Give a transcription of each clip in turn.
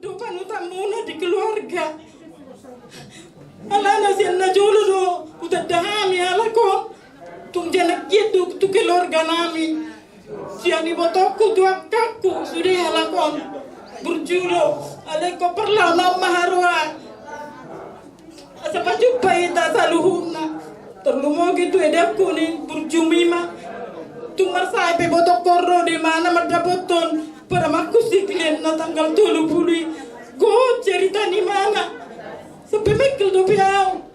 do panutan muna di keluarga. Alana siya na jolo do utadahami alako. Tung janak gitu tu keluarga nami. Siya ni botoko dua kaku sudah halakon. Berjudo aleko perlaw na maharwa. Asa pa jumpa ita sa luhuna. Terlumo gitu edapku ni berjumima. Tung marsay pe botok korro di mana mardapoton para makusiklen na tanggal 30. Go cerita ni mana? Sampai mekel do piao.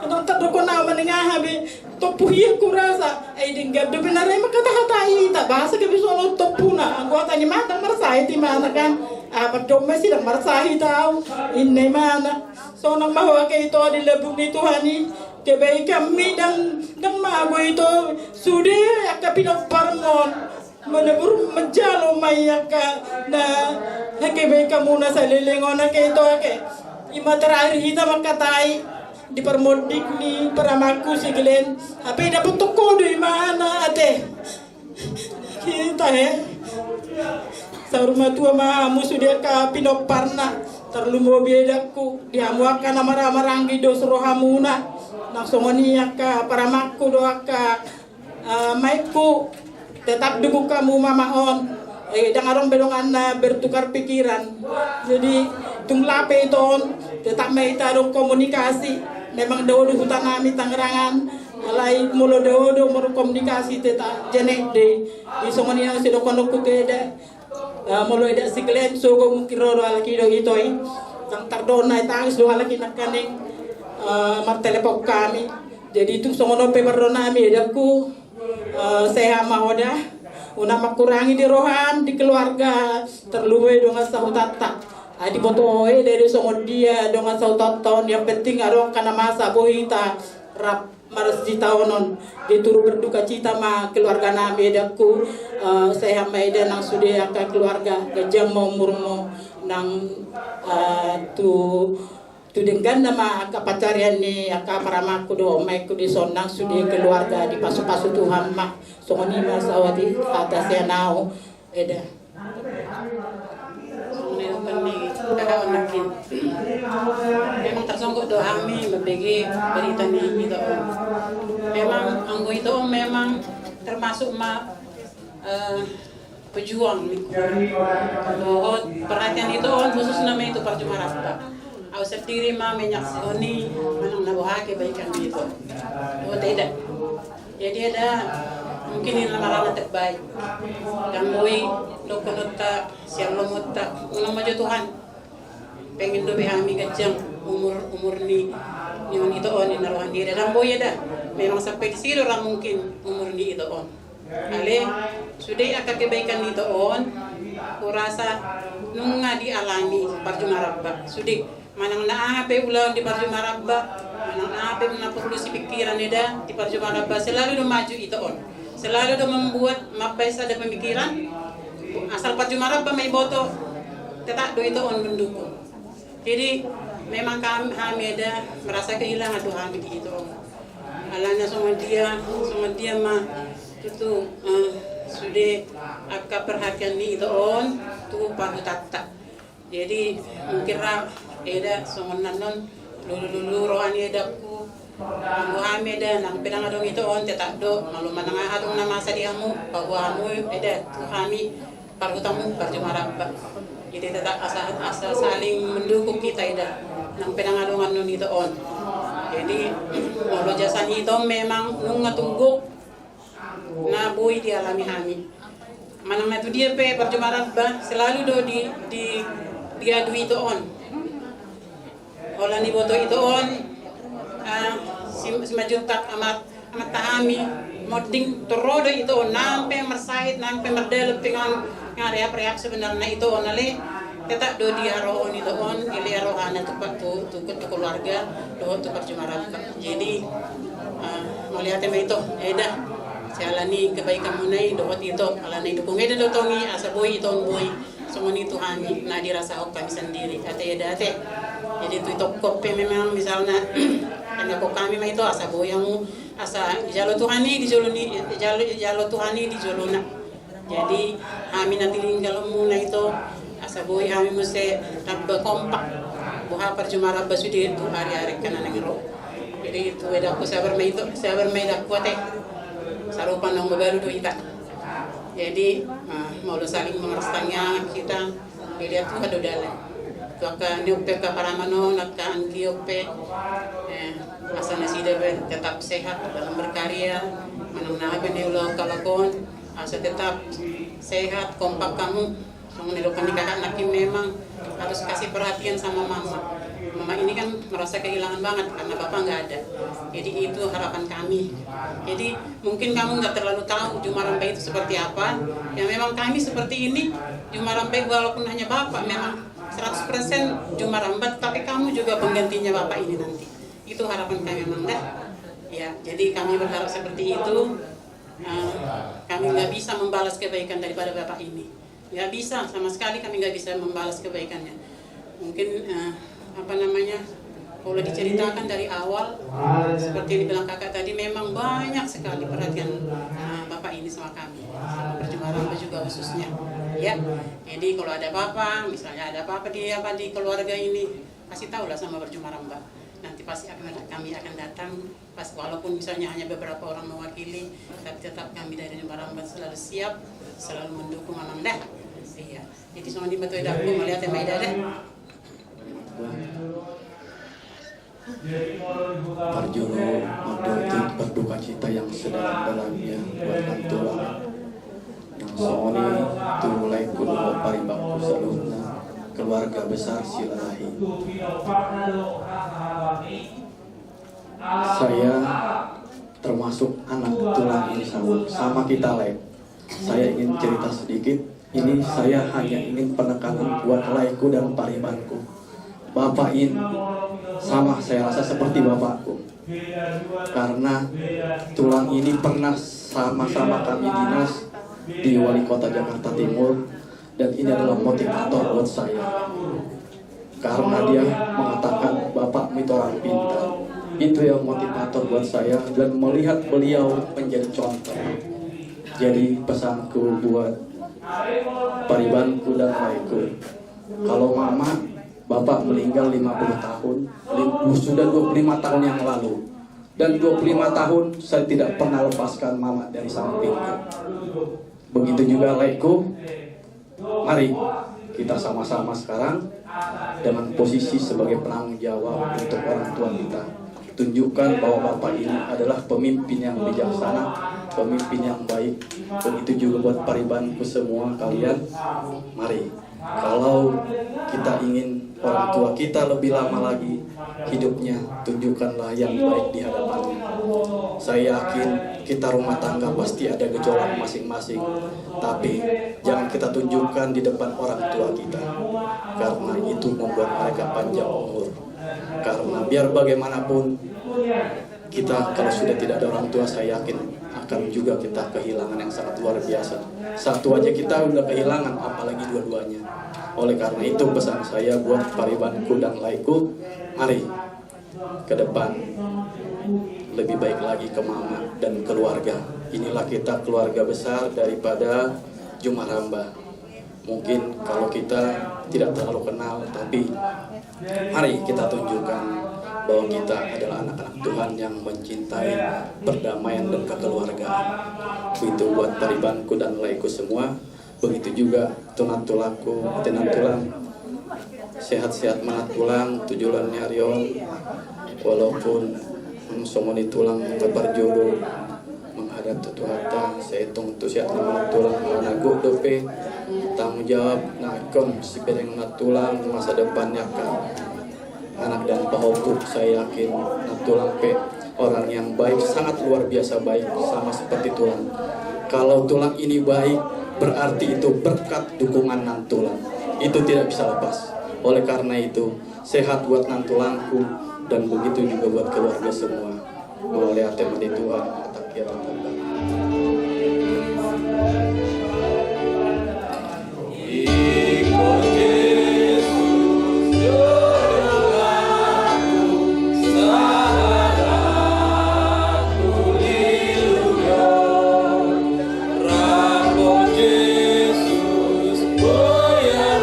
Anong tado ko na maningahabi. Topuhiya ko rasa. Ay dinggab do pinaray makatahatai. Tabasa gabi sono topuna. Ang gota ni mana marsahi ti mana kan. Pagdome silang marsahi tao. Inay mana. So nang mahuwa kayo ito di labog ni Tuhani. Kebay kami dang mago ito. Sudi akka pinagparmon. Manabur menjalo mayaka na nakibay ka muna sa lilingon na kayo ito. Ima terakhir kita makatai di permodik ni paramaku siglen. Tapi dapat toko di mana ate? Kita sa rumah tua mahamu sudah ka pinoparna terlumo bedaku diamuakan amara-amarangi dos rohamuna langsung niya ka paramaku doaka maiku tetap dukung kamu mamaon. Jangan orang belongan bertukar pikiran. Jadi tunglape iton tetap may tarong komunikasi. Memang daw hutan nami Tangerangan. Alay mulo daw moro komunikasi tetap jenek de. Isong niya si dokono kuteda. Mulo eda siklen sugo mukiro alaki do itoy. Sang tardona itangis do alaki nakaning martelepok kami. Jadi itu songono peperdo nami edaku seha mahoda. Una makurangi di rohan di keluarga terluwe dengan sahutata. Adi botoe dari songon dia dengan sahutata yang penting arong kana masa bohita rap maras di tahunon dituru berduka cita ma keluarga nami edaku saya maeda nang sudah ka keluarga gajang mau murmo nang tu dengan nama aka pacarian ni aka paramaku do maiku di sonang sudah keluarga di pasu-pasu Tuhan mak songoni masawati atas ya nau eda songoni kami kakak nakin memang tersonggok do kami membagi berita ni itu memang anggo itu memang termasuk pejuang dohot perhatian itu khusus namanya itu Parjuma Rabba. Aku sendiri menyak soni manang nabuhake baikan itu. Oh tidak. Jadi ada mungkin ini lamaran terbaik. Dan boy lokonota siang lomota unang maju Tuhan. Pengen dobe kami gajang umur ni nyon itu on naruhan diri dan boy ada. Memang sampai di sini orang mungkin umur ni itu on. Ale sudah akan kebaikan itu on. Kurasa nunga dialami Parjuma Rabba. Sudah manang naape ulang di Parjuma Rabba, manang naape menapulusi pikiran eda di Parjuma Rabba selalu do maju itu on. Selalu do membuat mapesa ada pemikiran asal Parjuma Rabba may boto tetap do itu on mendukung. Jadi memang kami eda merasa kehilangan Tuhan di itu on. Alanya sama dia mah itu sudah akak perhatian ni itu on tu padu tata. Jadi mungkin eda songon nanon lulu rohani edaku Muhammad eda nang pedang adong itu on tetap do malu manang adong nama sadiamu bahwa kamu eda kami parhutamu Parjuma Rabba. Jadi tetap asa saling mendukung kita eda nang pedang adong anon itu on. Jadi malu jasa itu memang nungatungguk na boy dialami kami. Manang na tu dia pe Parjuma Rabba selalu do diadu itu on. Ola ni boto itu on si majutak amat tahami moding torodo itu on nampe mersait nampe merdel pengan ngareap sebenarnya itu on ale tetap do diaroon itu on ili arohana tu keluarga do tu Parjuma Rabba. Jadi melihat itu eda jalani kebaikan munai dohot itu alani dukung eda do tongi asa boy itu on boy semua itu kami nah dirasa kami sendiri ate jadi itu kopi memang misalnya hanya kok kami mah itu asa boyang asa jalo Tuhani di jalo Tuhani di jolona jadi kami nanti kalau muna itu Asabui kami mesti rabba kompak. Buha percuma rabba sudah itu hari-hari kan anak ro. Jadi itu aku saya bermain aku teh. Sarupan nong baru do kita. Jadi mau saling mengerstanya kita dilihat tuh ada dalam. Tuaka nyope ka paramano nakaan kiope. Asana sida tetap sehat dalam berkarya. Manang nabe ni ulo kalakon asa tetap sehat kompak kamu. Kamu nilukan nikah anak memang harus kasih perhatian sama mama. Mama ini kan merasa kehilangan banget karena bapak nggak ada. Jadi itu harapan kami. Jadi mungkin kamu nggak terlalu tahu Jumarambe itu seperti apa. Ya memang kami seperti ini. Jumarambe walaupun hanya bapak memang 100% Jumarambe, tapi kamu juga penggantinya bapak ini nanti. Itu harapan kami memang dah. Ya, jadi kami berharap seperti itu. Kami nggak bisa membalas kebaikan daripada bapak ini. Nggak bisa, sama sekali kami nggak bisa membalas kebaikannya. Mungkin kalau diceritakan dari awal, seperti yang dibilang kakak tadi, memang banyak sekali perhatian bapak ini sama kami, sama Perjumarambe juga khususnya. Ya, jadi kalau ada apa, misalnya ada apa di keluarga ini, kasih tahulah sama Perjumarambe. Nanti pasti kami akan datang, walaupun misalnya hanya beberapa orang mewakili, tapi tetap kami dari Perjumarambe selalu siap, selalu mendukung Mamang dah. Iya. Jadi semua dibantu aku melihat yang beda deh. Parjono untuk berduka cita yang sedalam-dalamnya buat Nantulang yang soni tulai kudu paribakku salutna keluarga besar Silalahi. Saya termasuk anak tulang ini sama kita lain. Saya ingin cerita sedikit. Ini saya hanya ingin penekanan buat laiku dan paribanku. Bapak ini sama saya rasa seperti bapakku. Karena tulang ini pernah sama-sama kami dinas di Wali Kota Jakarta Timur. Dan ini adalah motivator buat saya. Karena dia mengatakan bapak itu orang pintar. Itu yang motivator buat saya. Dan melihat beliau menjadi contoh. Jadi pesanku buat paribanku dan laiku, kalau mama bapak meninggal 50 tahun, sudah 25 tahun yang lalu, dan 25 tahun saya tidak pernah lepaskan mama dari sampingnya. Begitu juga laiku. Mari kita sama-sama sekarang dengan posisi sebagai penanggung jawab untuk orang tua kita, tunjukkan bahwa bapak ini adalah pemimpin yang bijaksana, pemimpin yang baik. Begitu juga buat paribanku semua kalian. Mari, kalau kita ingin orang tua kita lebih lama lagi hidupnya, tunjukkanlah yang baik di hadapannya. Saya yakin kita rumah tangga pasti ada gejolak masing-masing, tapi jangan kita tunjukkan di depan orang tua kita, karena itu membuat mereka panjang umur. Karena biar bagaimanapun kita kalau sudah tidak ada orang tua, saya yakin akan juga kita kehilangan yang sangat luar biasa. Satu aja kita udah kehilangan, apalagi dua-duanya. Oleh karena itu pesan saya buat paribanku dan laiku, mari ke depan lebih baik lagi ke mama dan keluarga. Inilah kita keluarga besar daripada Jumarambe. Mungkin kalau kita tidak terlalu kenal, tapi mari kita tunjukkan bahwa kita adalah anak-anak Tuhan yang mencintai perdamaian dan kekeluargaan. Begitu buat paribanku dan laiku semua. Begitu juga tunantulaku, tenantulang. Sehat-sehat manatulang, tujuan nyarion. Walaupun somoni tulang keparjulu menghadap tutuhata, saya hitung tu sehat manatulang managu dope. Tanggung jawab nakon si bedeng natulang masa depannya kan. Anak dan pahoku, saya yakin Nantulang P orang yang baik, sangat luar biasa baik, sama seperti tulang. Kalau tulang ini baik, berarti itu berkat dukungan Nantulang. Itu tidak bisa lepas. Oleh karena itu, sehat buat Nantulangku dan begitu juga buat keluarga semua. Melalui tema di Tuhan, kata kira Yesus, oh ya,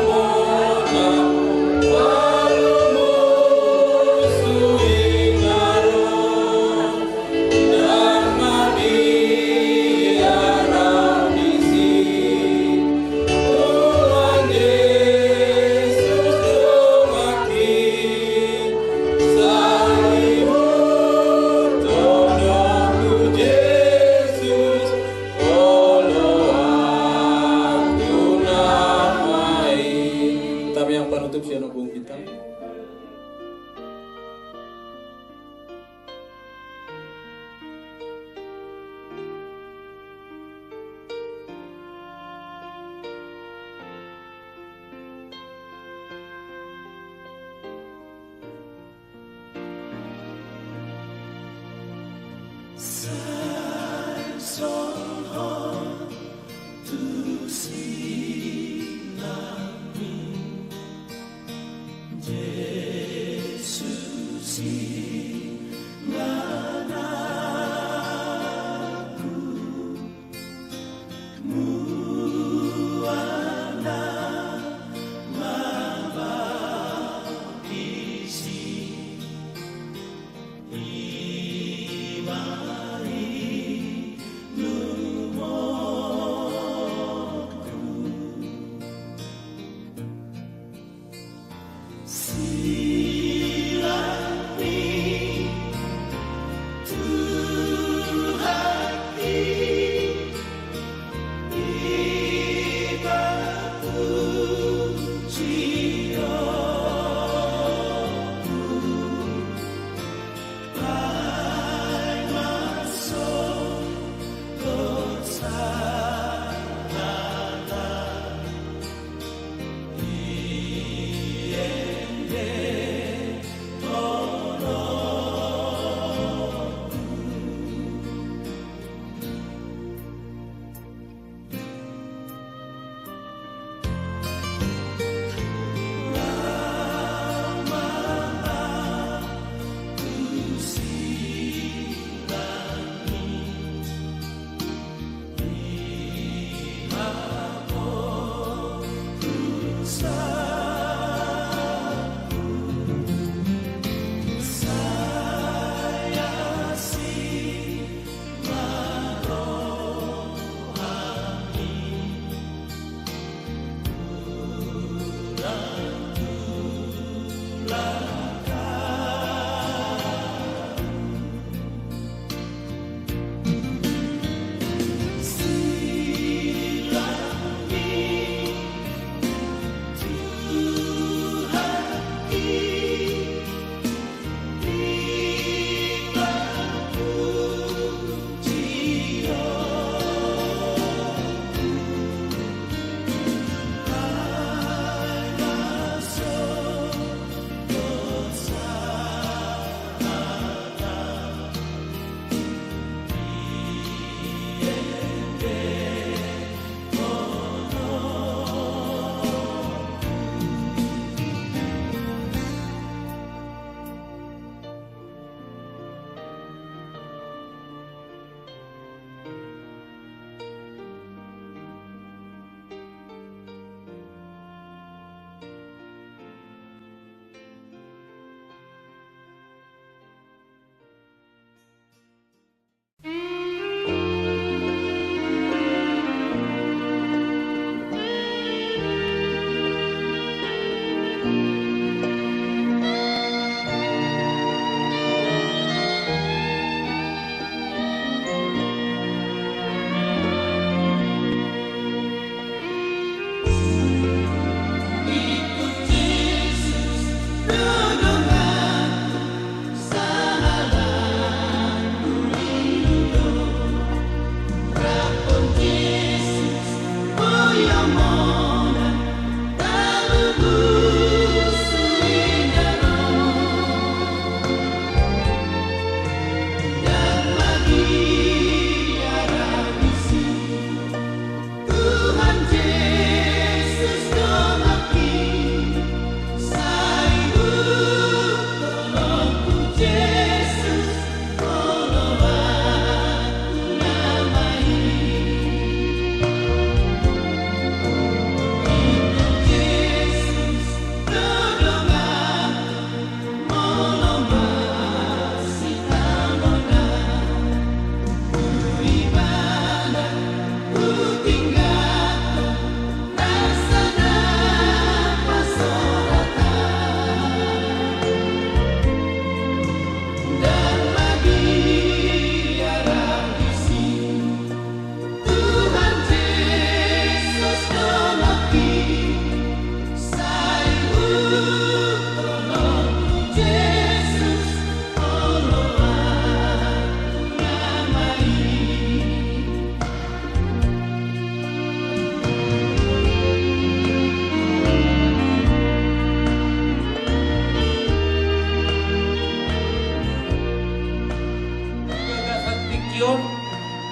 untuk siapa pun kita. Yeah.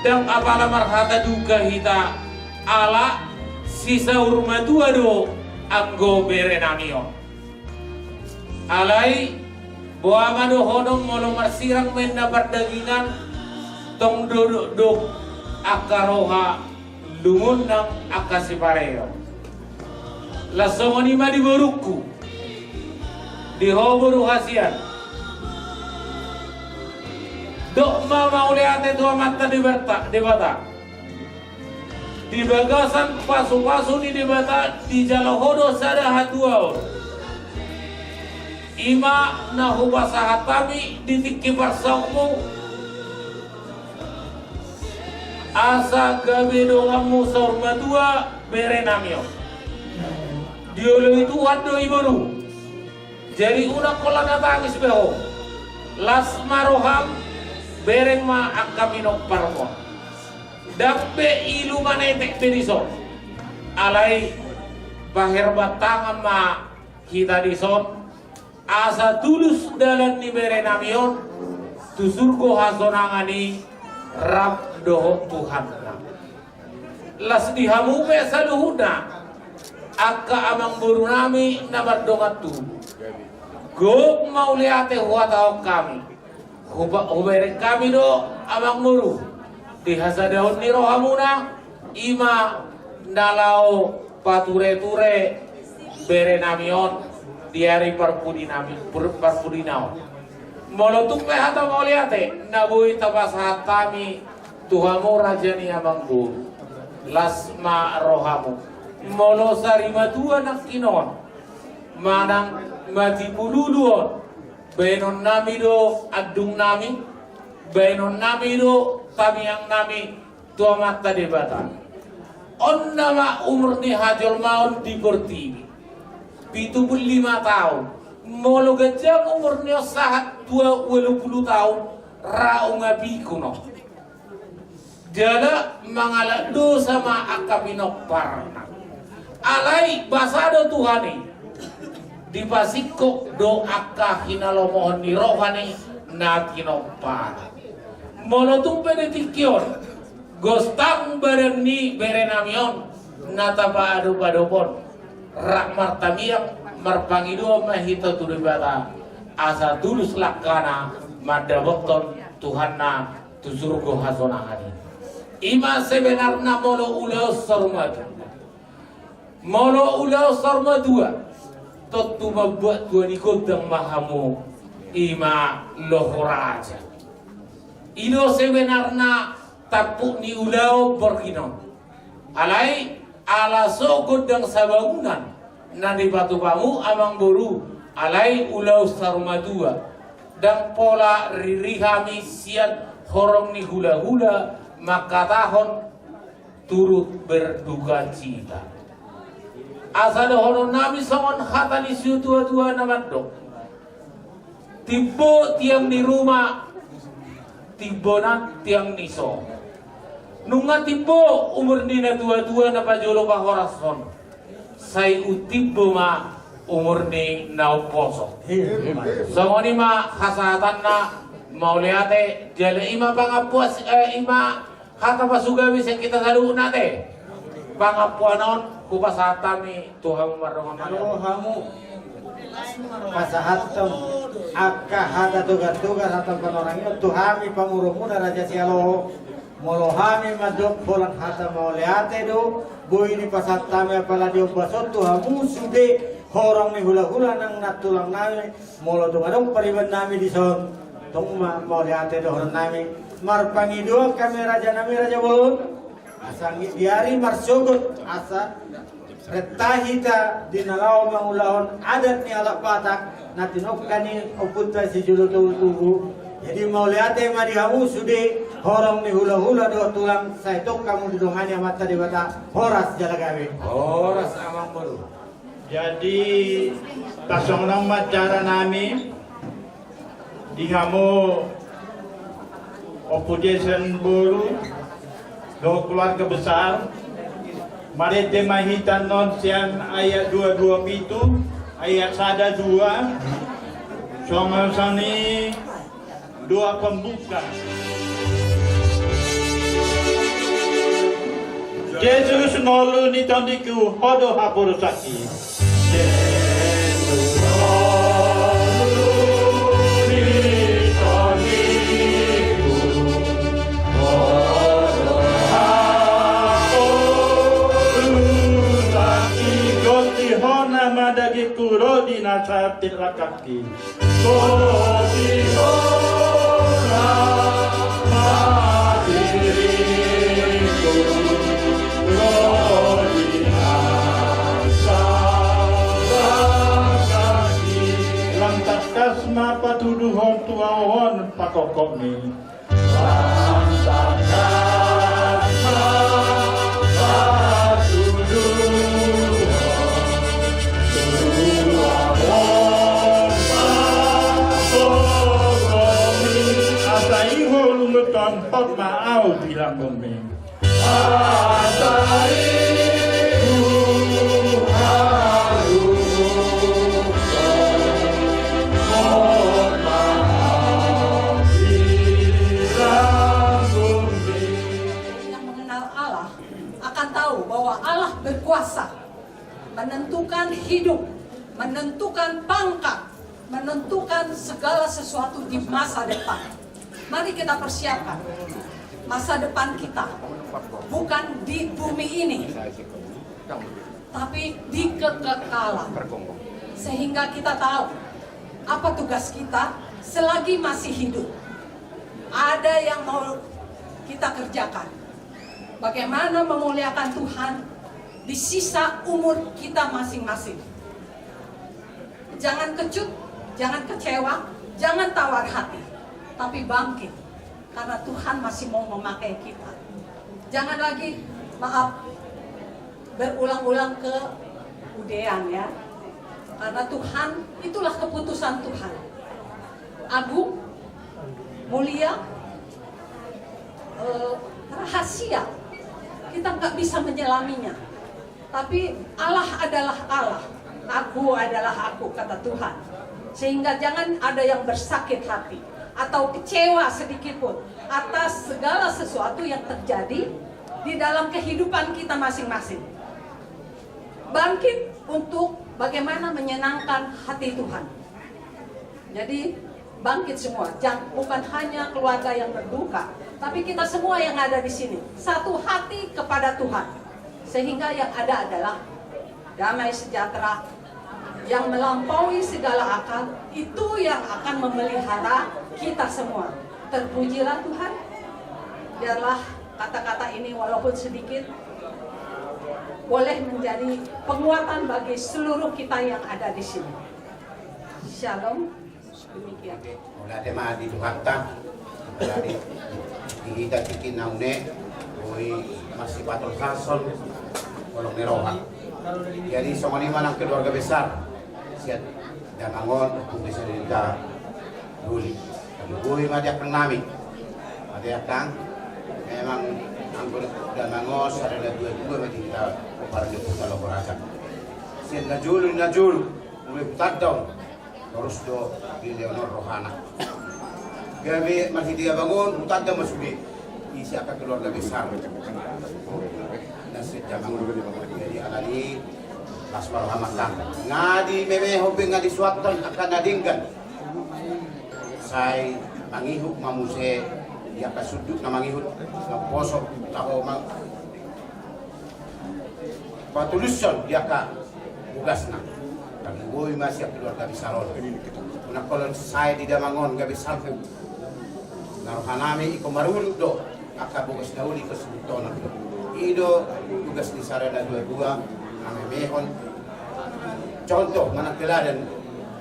dan apala marhata duka hita ala sisa urmatua do anggo berenamio alai boa mado hodong molo marsirang menna perdagingan tong do akaroha lungun nang akasipareo lasongoni madi boruku di hoboru hasian dok mau lihat itu mata di bata di bagasan pasu-pasu ni di bata di jalahodo sada hatuau ima na hubasa hatami di tiki barsaumu asa gabe dongamu sorma dua berenamio diolo itu wado ibaru jadi udah kola natangis beho las maroham bereng ma akaminok parmo dampe ilu manetek pedison alai bahir batang ma kita dison asa tulus dalam ni berenamion tusurko hasonangani rab doho Tuhan las dihamupe saluhuna akka amang burunami nabar dongatu gok mau liate huatao kami hubere kami do amang muru di hasadaon ni rohamuna ima nalau pature-ture berenamion di hari parpudinaon molotuk hata mau liate nabui tabas hatami tuhamu rajani amang buru lasma rohamu molo sarima dua nak kinon manang mati puluduon benon nami do adung nami benon nami do tamiang nami tua mata debatan on nama umur ni hajol maun di Pertiwi 75 tahun molo gajang umur ni sahat 20 tahun raunga bikuno jala mangala do sama akapinok parna alai basado Tuhani di pasiko do akka hinalo mohon ni rohani na kinoppa molo tumpe de tikyon gostang bareng ni berenamion natapa adu padopon rak martamiang marpangido mahito tudibata asa tulus lakana madaboton Tuhanna tusurgo hasonahani ima sebenarnya molo uleos sarma dua totu membuat dua dikodang mahamu ima lohoraja ino sebenarnya tapuk ni ulau berkinon alai ala so godang sabangunan nadi batu pamu amang boru alai ulau sarma dua dan pola ririhami siat horong ni hula-hula maka tahun turut berduka cita asal hono nami songon hatani siu tua-tua namadok tibo tiang di rumah tibo na tiang niso nunga tibo umur nina tua-tua na pajolo pahorason say utibo ma umur ni nauposo songoni ma khasatan na mauliate jale ima pangapuas ima hata pasugawi yang kita salu nate pangapuanon kupasatami Tuhan marong hamu pasahatom akka hata tugar-tugar hatam panorangyo tuhami pamurumuna raja sialo molohami madok polang hata mauliate do boy ni pasatami apala dio basot tuhamu sude horong ni hula-hula nang natulang nami molo tumadong pariban nami di son tong mauliate do horong nami marpangido kami raja nami raja bolon asa diari marsogot asa retahita dinalaw mangulahon adat ni alak patak natinokani opunta si julu tugu jadi mauliate madihamu sude horong ni hula-hula do tulang saitok kamu didonganya mata di bata horas jalagawe horas amang baru jadi pasong nama cara nami dihamu opposition buru do keluarga besar mari demahitan non sian ayat 22 itu ayat sada 2 songo sani dua pembuka Jesus nolu ni tondiku hodo hapuru saki. Jesus nolu ni tondiku hodo hapuru saki. Goti hona madagi kurodi nasatil rakaki. Goti hona madiriku. Lantas kasma patuduhon tuawon pakokok ni. Lantas kasma patuduhon tuawon pakokok ni. Asai holungeton pot maau bilang bumi. Berkuasa, menentukan hidup, menentukan pangkat, menentukan segala sesuatu di masa depan. Mari kita persiapkan masa depan kita, bukan di bumi ini, tapi di kekekalan. Sehingga kita tahu apa tugas kita selagi masih hidup. Ada yang mau kita kerjakan. Bagaimana memuliakan Tuhan di sisa umur kita masing-masing. Jangan kecut, jangan kecewa, jangan tawar hati, tapi bangkit, karena Tuhan masih mau memakai kita. Jangan lagi, maaf, berulang-ulang ke udean ya, karena Tuhan, itulah keputusan Tuhan. Agung, mulia, rahasia, kita nggak bisa menyelaminya. Tapi Allah adalah Allah, aku adalah aku, kata Tuhan. Sehingga jangan ada yang bersakit hati atau kecewa sedikit pun atas segala sesuatu yang terjadi di dalam kehidupan kita masing-masing. Bangkit untuk bagaimana menyenangkan hati Tuhan. Jadi bangkit semua, bukan hanya keluarga yang berduka, tapi kita semua yang ada di sini satu hati kepada Tuhan. Sehingga yang ada adalah damai sejahtera yang melampaui segala akal, itu yang akan memelihara kita semua. Terpujilah Tuhan. Biarlah kata-kata ini walaupun sedikit boleh menjadi penguatan bagi seluruh kita yang ada di sini. Shalom. Demikian. Mulai tema di Tuhantan, dari kita bikin naune, masih patol kason. Walau neroha. Jadi semua lima anak keluarga besar siat dan angon untuk bisa kita duli. Duli mah kang nami. Ada kang memang angkut dan angos ada dua mati kita para di kolaborasi. Siat najul mulai tadong terus do di Leonor Rohana. Gabi masih dia bangun tadong masuk isi akan keluarga besar. Jadi alali laswal hamakan ngadi meme hobi ngadi suatan akan nadinggan saya mangihuk mamuse dia kasuduk na mangihut na posok tahu mang patulusan dia ka tugasna dan boy masih keluarga bisaron una kolon saya di damangon gabi salfe narohanami iko marulu do akabugas nauli kesubutonan Ido tugas di sarana dua-dua namemehon contoh mana teladan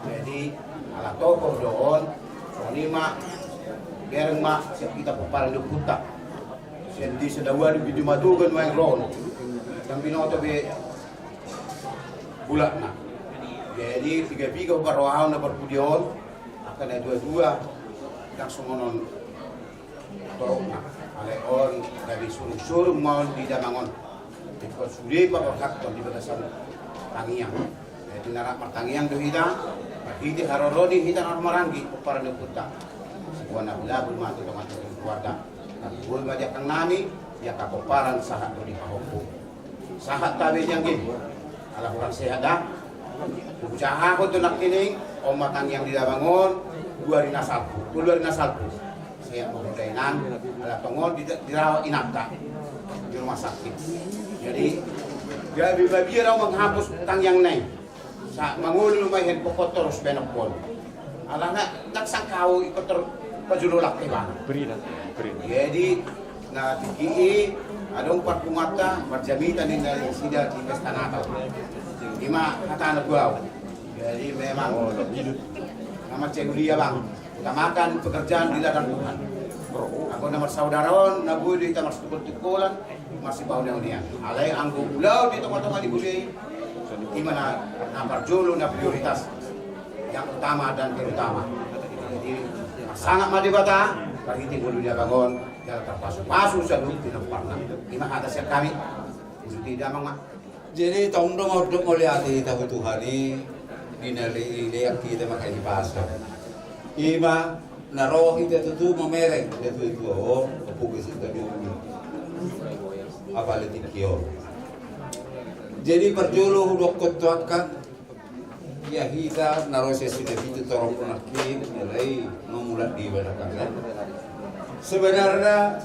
jadi ala tokoh doon sonima bereng mak siap kita peparan dukuta sendi sedawan bidu madugan maeng ron dan binoto be bulan na jadi tiga baroaw na berpudion akan ada dua-dua langsung monon torok na Aleon dari suruh mau di damangon, ikut suri pada waktu di batasan tangiang. Jadi narak pertangiang tu hida, hidi harorodi hida normarangi para deputa. Sebuah nabila belum mati dengan keluarga. Dan boleh baca kang nami, ya kakoparan sahat di pahoku sahat tabi yang gitu ala kurang sehat dah usaha aku tuh nak kining omatang yang tidak bangun dua rina salpu saya mau dainan ala tongol dirawat inapta di rumah sakit jadi babi raw menghapus tang yang naik sa mangul lumayan pokot terus benok pon ala nak sangkau ikut pajululak tiba jadi na tiki adong parpungata marjamita din dari sida di pesta Natal lima kata anak gua jadi memang nama cegulia bang utamakan pekerjaan di ladang Tuhan aku nomor saudaraon nabu di tamar tukul-tukulan masih bau neonian alai anggo pulau di tempat-tempat di budaya di mana nampar julu na prioritas yang utama dan terutama jadi sangat madibata bagi tinggal dunia bangun jalan terpasu-pasu sebelum tidak pernah lima atas yang kami tidak mama jadi tong dong odok melihat tahu Tuhan ini dinali lihat kita makai pasar ima naroh itu tuh memereng itu oh kepukus itu dulu apa letikio jadi perjulu dok kotoakan ya kita naroh sesudah itu torong penakin mulai memulai di belakang kan sebenarnya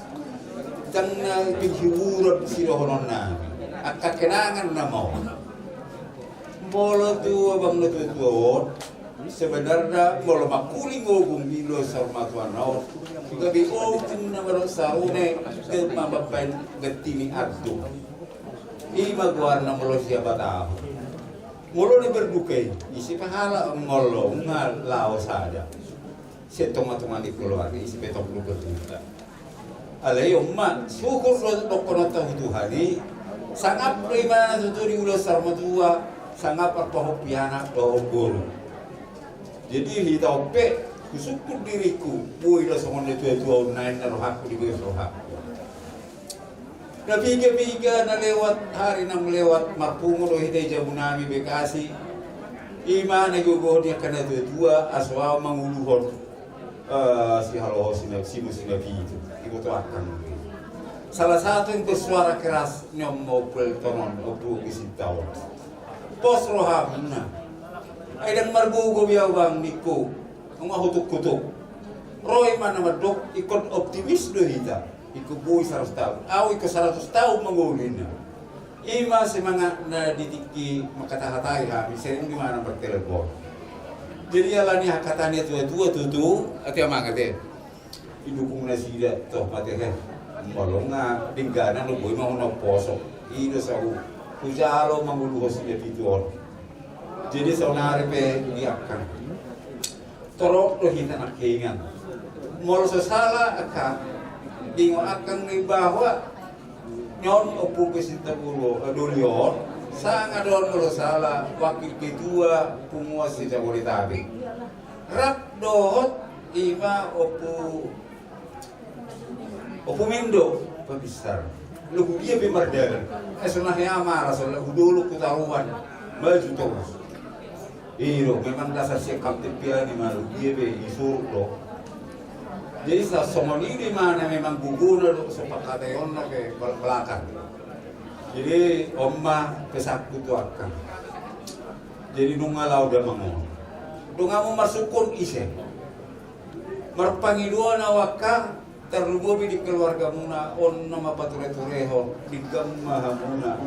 jangan hiburan sirohonona akan kenangan nama molo tua bang tua sebenarnya molo makuli ngogum bilo sarma tuanau juga biutin nama sarune ke mabapan getini artu ima guarna molo siapa tahu molo ni berdukai isi pahala molo ngal lao saja setoma-toma di keluarga isi betok lu berduka alai umma syukur lo kono tahu Tuhani sangat prima itu di ulah sarma tua sangat perpohopiana dohong jadi hitau pe kusyukur diriku bui lo songon tua naik narohaku di bawah rohaku na biga na lewat hari na melewat marpungo lo hitai jabunami bekasi ima nagugo dia kana tua aswa manguluhon si halo simu sinabi itu ibu akan salah satu yang bersuara keras nyomo peltonon obu kisintau pos rohamna aidan margugo biau bang niku ngahutuk kutuk roy mana madok ikut optimis do hita iku bui 100 tahun au iku 100 tahun mangulina ima semangat na ditiki makatahatai ha sering di mana bertelepon jadi alani hakatanya tua tutu ati amangat deh idukung nasida toh mati he malonga dinggana no boy mau no poso ino sahu pujalo mangulu hosnya bituor jadi saunare pe diakan torok lo hina akingan molo sesala akan dingo akan ni bahwa nyon opu kesinta bulo adolior sang adon molo sala wakil kedua penguas di Jabodetabek rak dohot ima opu mendo pembesar lu dia bimardalan sunahnya amara soalnya dulu ketahuan maju terus iyo memang dasar sikap tepian di malu dia be isur lo jadi somoni di mana memang guguna lo sepakat yon ke belakang jadi omma kesakut tu akan jadi nungalau udah mangon dungamu masukun ise marpangidua nawaka terlubobi di keluarga muna on nama pature-tureho di gamma muna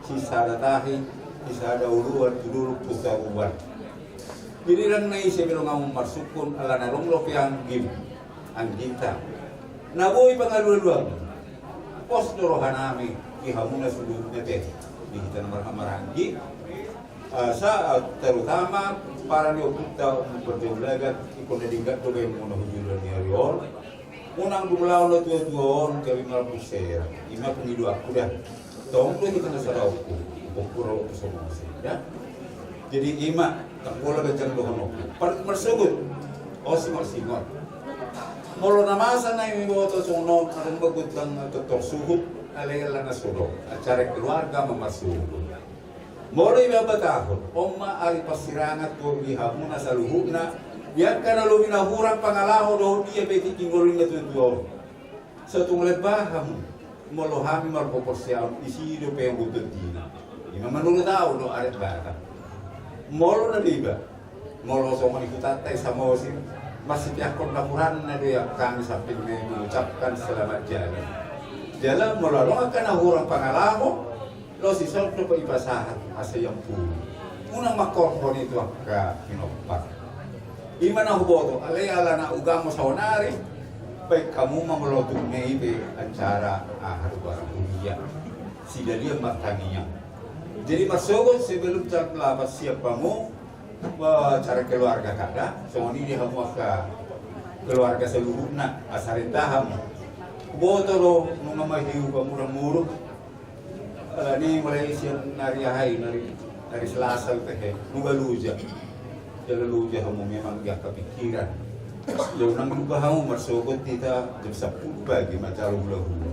sisa datahi sisa ada uluan dulu pusaruan jadi lang na isip ilong ang marsukon ala na ronglop yang gim ang kita nabuhi pangaluan pos dorohan namin ihamuna sudut nete di kita maranggi sa terutama para ni kita berjumlagan ikon na dinggat to kay muna hujulan ni Ariol unang dumlaw na tuwa-tuwa kami malapusera ima pengidu aku dah tong tu kita nasaraw ko bukuro ko sa mga jadi ima tak boleh baca dohon parit marsugut o si marsingon molo namasa na yung iboto sungnon ang bagut lang doktor suhut alayla na sulo acara keluarga mamasuhut molo ibabatahon omma ari pasirangat ko ihamu na sa luhut na yan ka na luminahurang pangalaho doon dia beti kingolong na tutuwa sa itong lebaham molohami malproporsial isi do pe butuh dina. Ima menurut tahu do aret bata. Molo na diba. Molo so mani kutatay sa mosi. Masih pihakon laporan na do yang kami samping mengucapkan selamat jalan. Jalan melalui akan orang pangalamo. Lo si sordo pa ipasahan asa yang pun. Unang makorpon itu akka pinopak. Ima na huboto, alay ala na ugamo sa onari. Baik kamu memelotuk neibe acara ahar barang dunia. Si dalia mataninya. Jadi masuk sebelum cara melapas siapa mu cara keluarga kada. Soalnya dia kamu ke keluarga seluruhnya asarin taham. Huboto lo nungamahiu pamurang-murug. Ni Malaysia nari ahai nari Selasa teh nugaluja. Jaluja kamu memang dia kepikiran. Jauh nang lupa kamu masukot kita jam 10 pagi macam hula-hula.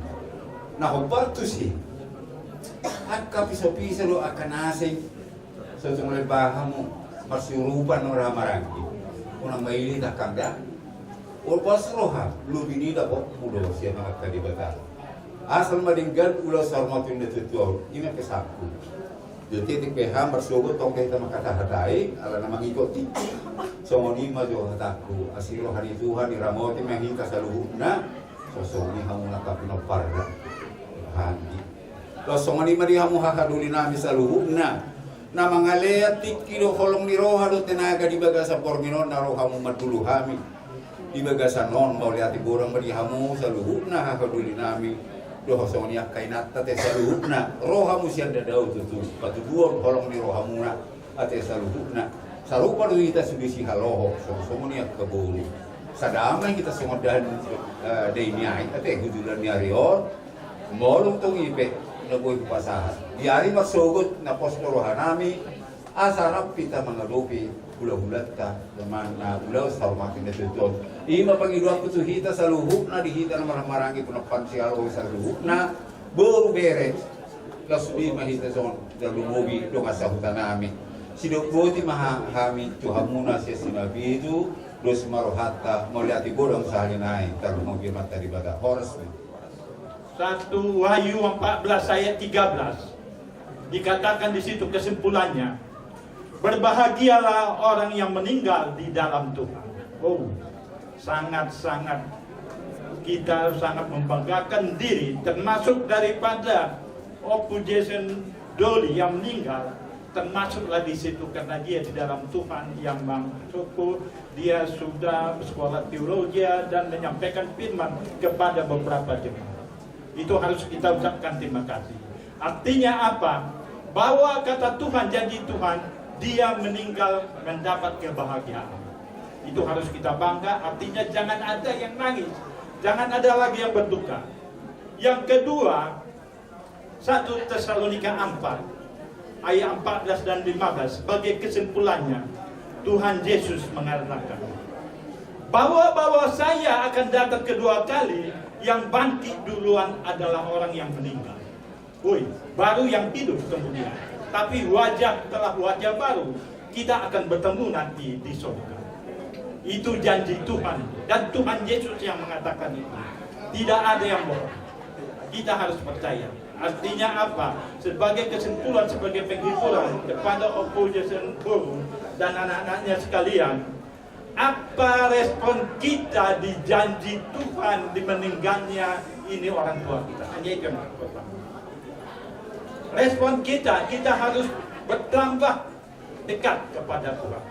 Nah waktu sih, akka piso-piso lo akan asing. Sesuatu mulai bahamu masih rupan orang marangi. Unang maili tak kanda. Orpas roha lu bini dah kok muda siapa nak tadi batal. Asal madinggan ulah sarmatin detutuar ini kesaku. Jadi di PH bersugut tongkeh sama kata hatai ala nama ngikut tiki. Songoni maju hataku asiro hari Tuhan iramoti mengingka saluhuna. Sosoni hamu nakapino parda. Handi. Lo songoni mari hamu hakaduli nami saluhuna. Na mangalea tiki do kolong ni roha do tenaga di bagasa porminon na roha mu madulu hami. Di bagasa non mau lihat borang mari hamu saluhuna hakaduli nami. Doh soalnya kainat tete saluhna roha musian dadau tutu patu duon kolong di roha muna ate saluhna sarupa do kita sudisi haloho somonia kebulu sadamai kita semodan deiniai ate hujulan nyarion molong tong ipe naboy pasahan diari masugot na posto roha nami asarap kita mengadopi hula-hulat ka teman na ulau sarmatin detuton ima pangidua kutu hita saluhukna dihita na marangi punapan sialo saluhukna baru beres kasudi mahita son dalu mobi do kasahutan nami sidok boti mahami tuhamuna sia sinabi itu dos marohata moliati bodong sahalinai dalu mobi mata di bada horas 1 Wahyu 14 ayat 13 dikatakan di situ kesimpulannya. Berbahagialah orang yang meninggal di dalam Tuhan. Oh, sangat-sangat kita sangat membanggakan diri, termasuk daripada Opu Jason Doli yang meninggal, termasuklah di situ karena dia di dalam Tuhan yang mampu. Dia sudah sekolah teologi dan menyampaikan firman kepada beberapa jemaat. Itu harus kita ucapkan terima kasih. Artinya apa? Bahwa kata Tuhan janji Tuhan. Dia meninggal mendapat kebahagiaan. Itu harus kita bangga. Artinya jangan ada yang nangis, jangan ada lagi yang berduka. Yang kedua, 1 Tesalonika 4 ayat 14 dan 15 sebagai kesimpulannya, Tuhan Yesus mengatakan bahwa saya akan datang kedua kali. Yang bangkit duluan adalah orang yang meninggal. Baru yang hidup kemudian. Tapi wajah telah wajah baru, kita akan bertemu nanti di surga. Itu janji Tuhan dan Tuhan Yesus yang mengatakan itu. Tidak ada yang bohong. Kita harus percaya. Artinya apa? Sebagai kesimpulan, sebagai penghiburan kepada Opo Jason Guru dan anak-anaknya sekalian, apa respon kita di janji Tuhan di meninggalnya ini orang tua kita? Hanya itu yang pertama. Respon kita harus bertambah dekat kepada Tuhan.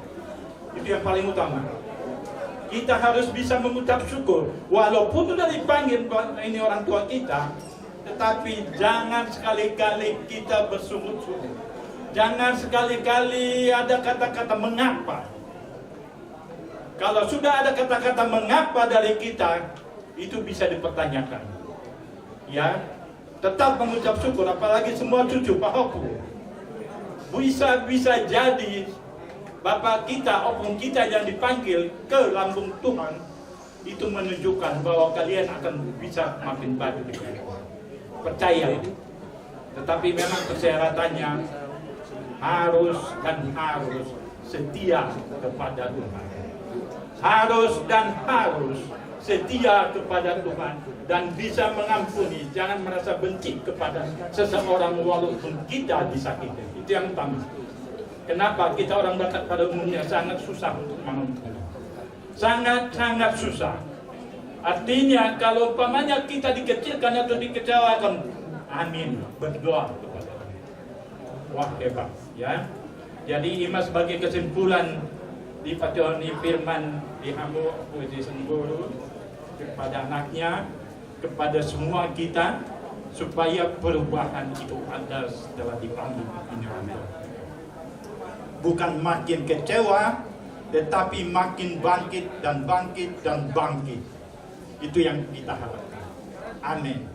Itu yang paling utama. Kita harus bisa mengucap syukur. Walaupun sudah dipanggil ini orang tua kita, tetapi jangan sekali-kali kita bersungut-sungut. Jangan sekali-kali ada kata-kata mengapa. Kalau sudah ada kata-kata mengapa dari kita, itu bisa dipertanyakan. Ya, tetap mengucap syukur, apalagi semua cucu Pak Opu. Bisa jadi Bapak kita, opung kita yang dipanggil ke lambung Tuhan, itu menunjukkan bahwa kalian akan bisa makin baik. Percaya. Tetapi memang persyaratannya harus setia kepada Tuhan. Harus setia kepada Tuhan dan bisa mengampuni, jangan merasa benci kepada seseorang walaupun kita disakiti. Itu yang utama. Kenapa? Kita orang Batak pada umumnya sangat susah untuk mengampuni. Sangat-sangat susah. Artinya kalau umpamanya kita dikecilkan atau dikecewakan, amin, berdoa kepada Allah. Wah, hebat ya. Jadi ini sebagai kesimpulan di Patoni Firman di Hamu Puji Sengguru kepada anaknya, kepada semua kita, supaya perubahan itu ada setelah dipanggil ini Allah. Bukan makin kecewa, tetapi makin bangkit dan bangkit dan bangkit. Itu yang kita harapkan. Amin.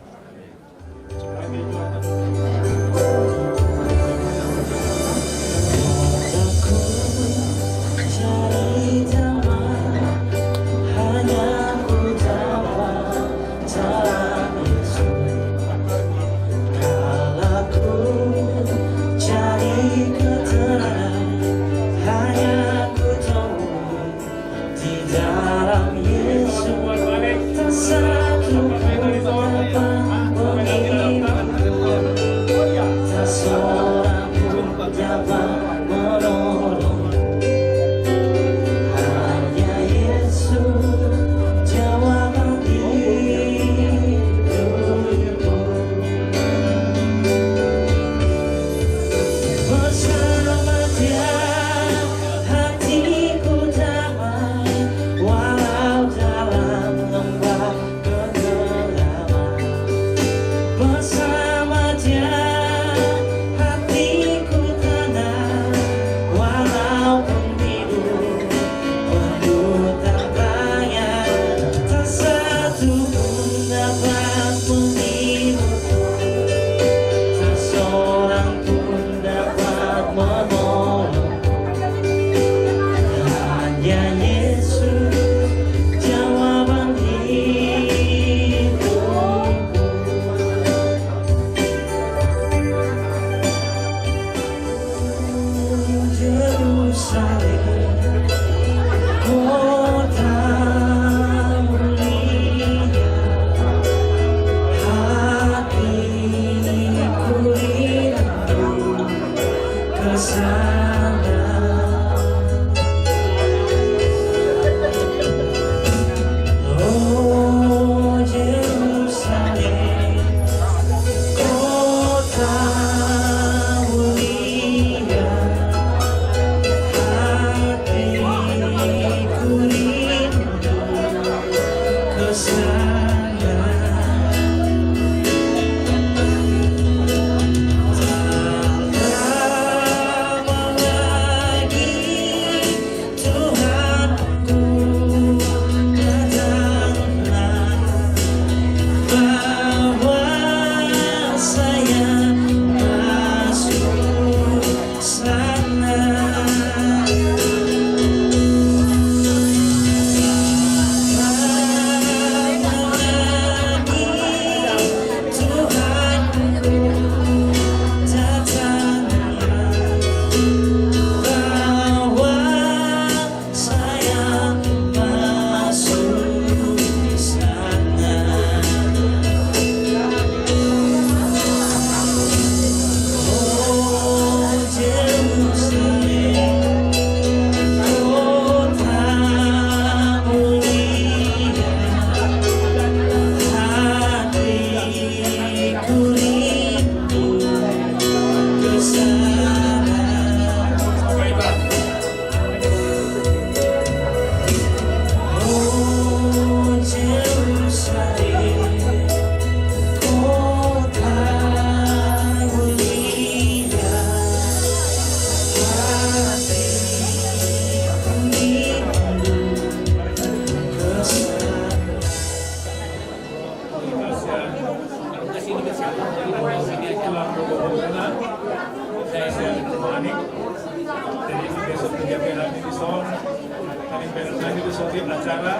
acara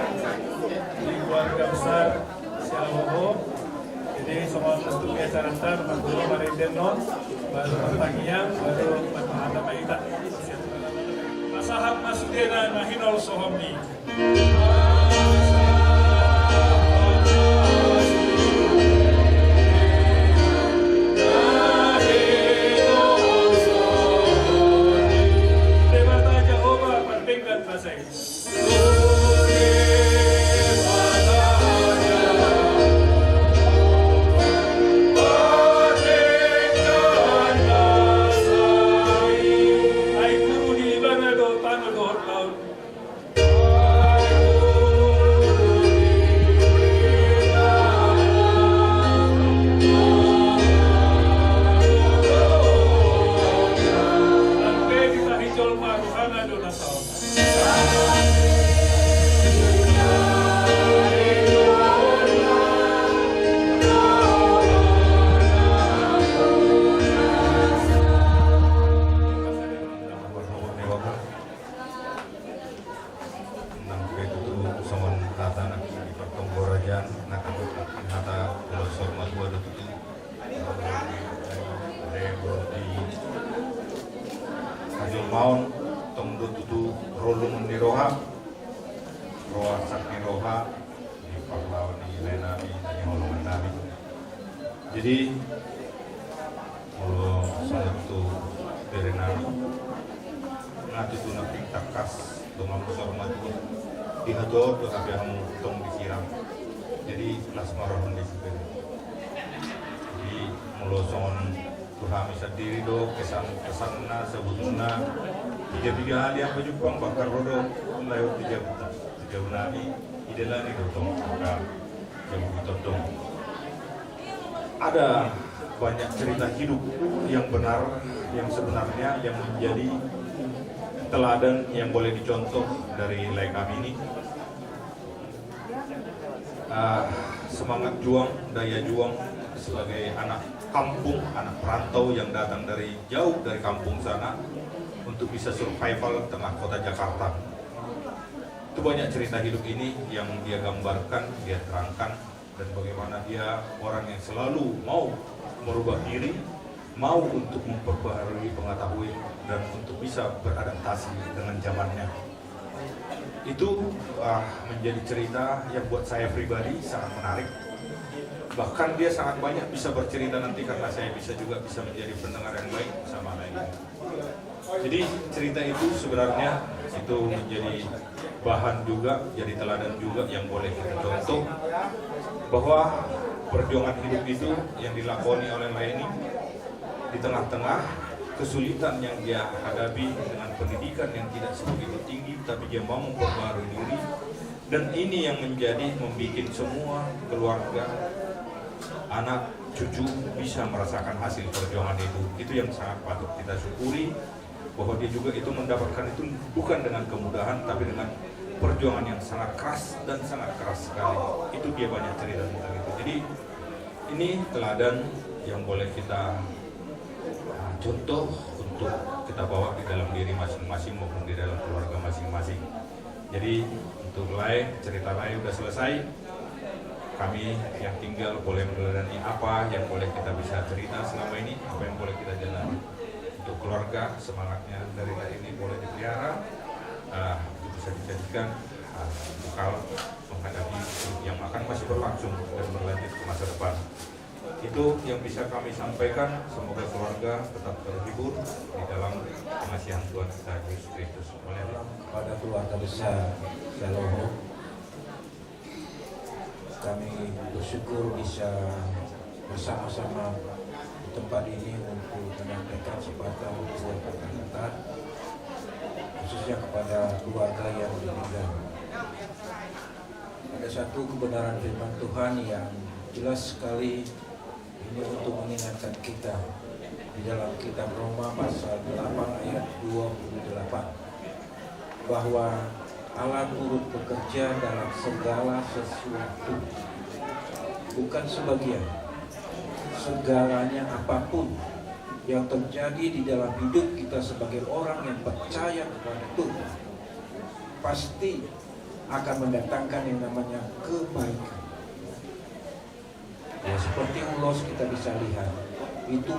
di keluarga besar Sialoho. Jadi semua tentu acara ntar baru mari denon, baru pertanyaan, baru ada maita. Masahab masudena nahinol sohomni. selesai. Maun tong dutu rolung di roha sakti roha di pahlawan di lena di holongan nabi. Jadi kalau sangat tu dari nami ngatu tu nak takas dengan besar matu dihador tu tapi kamu tong disiram. Jadi kelas marah di situ. Jadi melosong Tuhan bisa diri do kesan-kesanna sebutuna tiga hal yang berjubang bakar rodo lewat tiga nabi idelah ni dotong bakar jamu dotong. Ada banyak cerita hidup yang benar yang sebenarnya yang menjadi teladan yang boleh dicontoh dari nilai kami ini. Semangat juang, daya juang sebagai anak kampung, anak perantau yang datang dari jauh dari kampung sana untuk bisa survival tengah kota Jakarta. Itu banyak cerita hidup ini yang dia gambarkan, dia terangkan, dan bagaimana dia orang yang selalu mau merubah diri, mau untuk memperbaharui pengetahuan dan untuk bisa beradaptasi dengan zamannya. Itu menjadi cerita yang buat saya pribadi sangat menarik. Bahkan dia sangat banyak bisa bercerita nanti karena saya bisa menjadi pendengar yang baik sama lainnya. Jadi cerita itu sebenarnya itu menjadi bahan juga, jadi teladan juga yang boleh kita contoh bahwa perjuangan hidup itu yang dilakoni oleh Laini di tengah-tengah kesulitan yang dia hadapi dengan pendidikan yang tidak sebegitu tinggi, tapi dia mau memperbarui diri, dan ini yang membuat semua keluarga, anak, cucu bisa merasakan hasil perjuangan itu. Itu yang sangat patut kita syukuri, bahwa dia juga itu mendapatkan itu bukan dengan kemudahan, tapi dengan perjuangan yang sangat keras dan sangat keras sekali. Itu dia banyak cerita tentang itu. Jadi ini teladan yang boleh kita contoh untuk kita bawa di dalam diri masing-masing maupun di dalam keluarga masing-masing. Jadi untuk cerita Lai udah selesai. Kami yang tinggal boleh meneladani apa yang boleh kita bisa cerita selama ini, apa yang boleh kita jalani. Untuk keluarga, semangatnya dari hari ini boleh dipelihara, itu bisa dijadikan bekal menghadapi yang akan masih berlangsung dan berlanjut ke masa depan. Itu yang bisa kami sampaikan. Semoga keluarga tetap terhibur di dalam pengasihan Tuhan kita Yesus Kristus. Pada keluarga besar Shalom, kami bersyukur bisa bersama-sama di tempat ini untuk menyampaikan sepatah dua kata-kata khususnya kepada keluarga yang meninggal. Ada satu kebenaran firman Tuhan yang jelas sekali ini untuk mengingatkan kita di dalam kitab Roma pasal 8 ayat 28 bahwa Allah turut bekerja dalam segala sesuatu, bukan sebagian, segalanya apapun yang terjadi di dalam hidup kita sebagai orang yang percaya kepada Tuhan pasti akan mendatangkan yang namanya kebaikan. Ya, seperti ulos kita bisa lihat, itu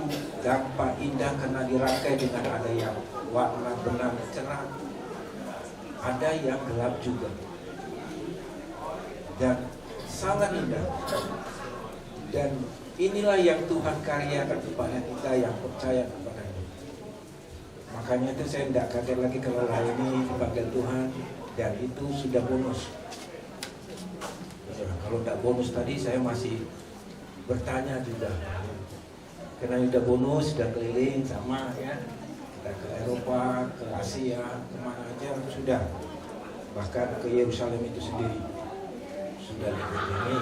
gampang indah karena dirangkai dengan ada yang warna benang cerah, ada yang gelap juga, dan sangat indah. Dan inilah yang Tuhan karyakan kepada kita yang percaya kepada Dia. Maka Makanya itu saya tidak kaget lagi kalau ini dipanggil Tuhan, dan itu sudah bonus. Ya, kalau tidak bonus tadi saya masih bertanya juga. Karena sudah bonus, sudah keliling sama ya. Kita ke Eropa, ke Asia, kemana aja sudah. Bahkan ke Yerusalem itu sendiri sudah dikelilingi,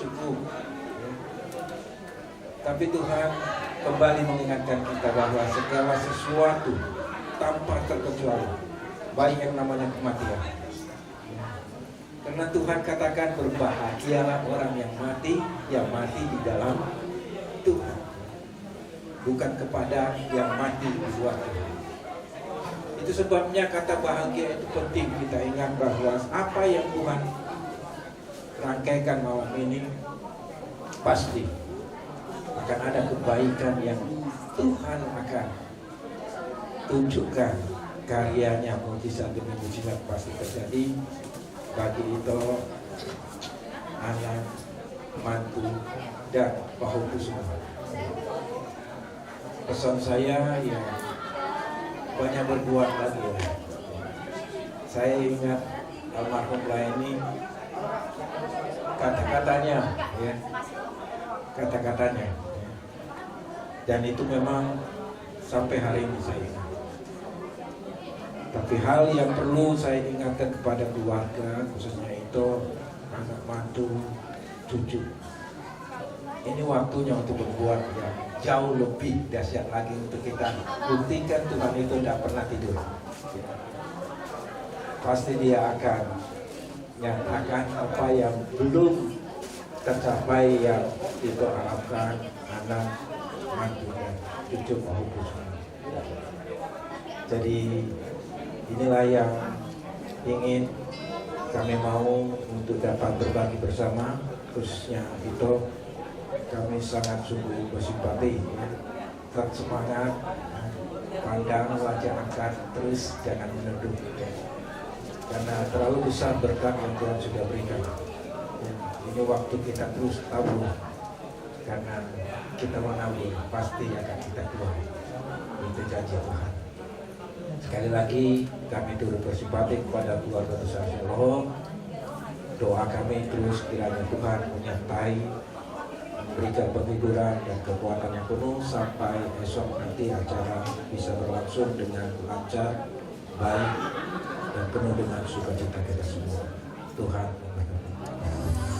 cukup. Ya. Tapi Tuhan kembali mengingatkan kita bahwa segala sesuatu tanpa terkecuali, baik yang namanya kematian. Karena Tuhan katakan berbahagialah orang yang mati di dalam Tuhan, bukan kepada yang mati di luar Tuhan. Itu sebabnya kata bahagia itu penting kita ingat bahwa apa yang Tuhan rangkaikan malam ini pasti akan ada kebaikan yang Tuhan akan tunjukkan karyanya, mujizat demi mujizat pasti terjadi bagi itu anak, mantu, dan bahuku semua. Pesan saya ya banyak berbuat lagi ya. Saya ingat almarhum ini kata-katanya ya, kata-katanya. Dan itu memang sampai hari ini saya ingat. Tapi hal yang perlu saya ingatkan kepada keluarga, khususnya itu anak mantu, cucu. Ini waktunya untuk berbuat yang jauh lebih dahsyat lagi untuk kita buktikan Tuhan itu tidak pernah tidur. Pasti Dia akan nyatakan apa yang belum tercapai yang itu harapkan anak, mantu, dan cucu bahuku semua. Jadi inilah yang ingin kami mau untuk dapat berbagi bersama, khususnya itu kami sangat sungguh bersimpati ya. Tetap semangat, pandang wajah angkat, terus jangan meneduh ya. Karena terlalu besar berkat yang Tuhan sudah berikan ya. Ini waktu kita terus tabur, karena kita menabur pasti akan kita tuai. Itu janji Tuhan. Sekali lagi kami turut bersimpati kepada keluarga besar Shalom. Doa kami terus kiranya Tuhan menyertai, memberikan penghiburan dan kekuatan yang penuh sampai esok nanti acara bisa berlangsung dengan lancar, baik, dan penuh dengan sukacita kita semua. Tuhan memberkati.